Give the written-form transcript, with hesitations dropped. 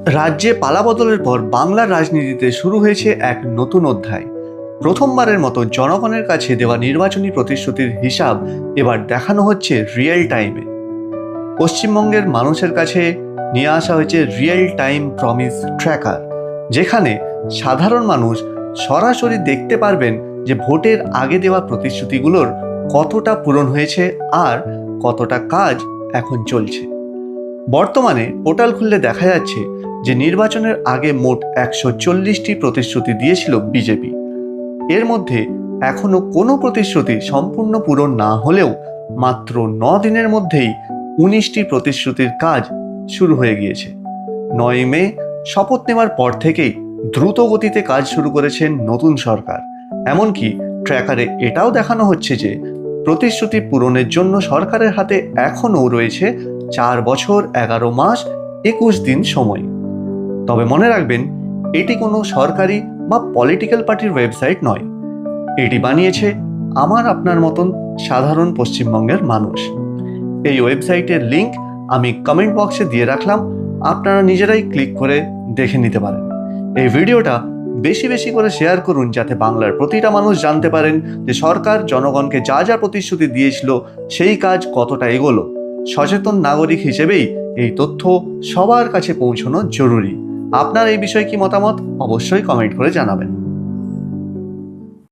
রাজ্যে পালাবদলের পর বাংলার রাজনীতিতে শুরু হয়েছে এক নতুন অধ্যায়। প্রথমবারের মতো জনগণের কাছে দেওয়া নির্বাচনী প্রতিশ্রুতির হিসাব এবার দেখানো হচ্ছে রিয়েল টাইমে। পশ্চিমবঙ্গের মানুষের কাছে নিয়ে আসা হয়েছে রিয়েল টাইম প্রমিস ট্র্যাকার, যেখানে সাধারণ মানুষ সরাসরি দেখতে পারবেন যে ভোটের আগে দেওয়া প্রতিশ্রুতিগুলোর কতটা পূরণ হয়েছে আর কতটা কাজ এখন চলছে। বর্তমানে পোর্টাল খুললে দেখা যাচ্ছে যে নির্বাচনের আগে মোট 140টি প্রতিশ্রুতি দিয়েছিল বিজেপি। এর মধ্যে এখনো কোনো প্রতিশ্রুতি সম্পূর্ণ পূরণ না হলেও মাত্র 9 দিনের মধ্যেই 19টি প্রতিশ্রুতির কাজ শুরু হয়ে গিয়েছে। 9 মে শপথ নেওয়ার পর থেকেই দ্রুত গতিতে কাজ শুরু করেছেন নতুন সরকার। এমনকি ট্র্যাকারে এটাও দেখানো হচ্ছে যে প্রতিশ্রুতি পূরণের জন্য সরকারের হাতে এখনও রয়েছে 4 বছর 11 মাস 21 দিন সময়। তবে মনে রাখবেন, এটি কোনো সরকারি বা পলিটিক্যাল পার্টির ওয়েবসাইট নয়। এটি বানিয়েছে আমার আপনার মতন সাধারণ পশ্চিমবঙ্গের মানুষ। এই ওয়েবসাইটের লিংক আমি কমেন্ট বক্সে দিয়ে রাখলাম, আপনারা নিজেরাই ক্লিক করে দেখে নিতে পারেন। এই ভিডিওটা বেশি বেশি করে শেয়ার করুন, যাতে বাংলার প্রতিটা মানুষ জানতে পারেন যে সরকার জনগণকে যা যা প্রতিশ্রুতি দিয়েছিল সেই কাজ কতটা এগোলো। সচেতন নাগরিক হিসেবেই এই তথ্য সবার কাছে পৌঁছানো জরুরি। আপনার এই বিষয়ে কি মতামত অবশ্যই কমেন্ট করে জানাবেন।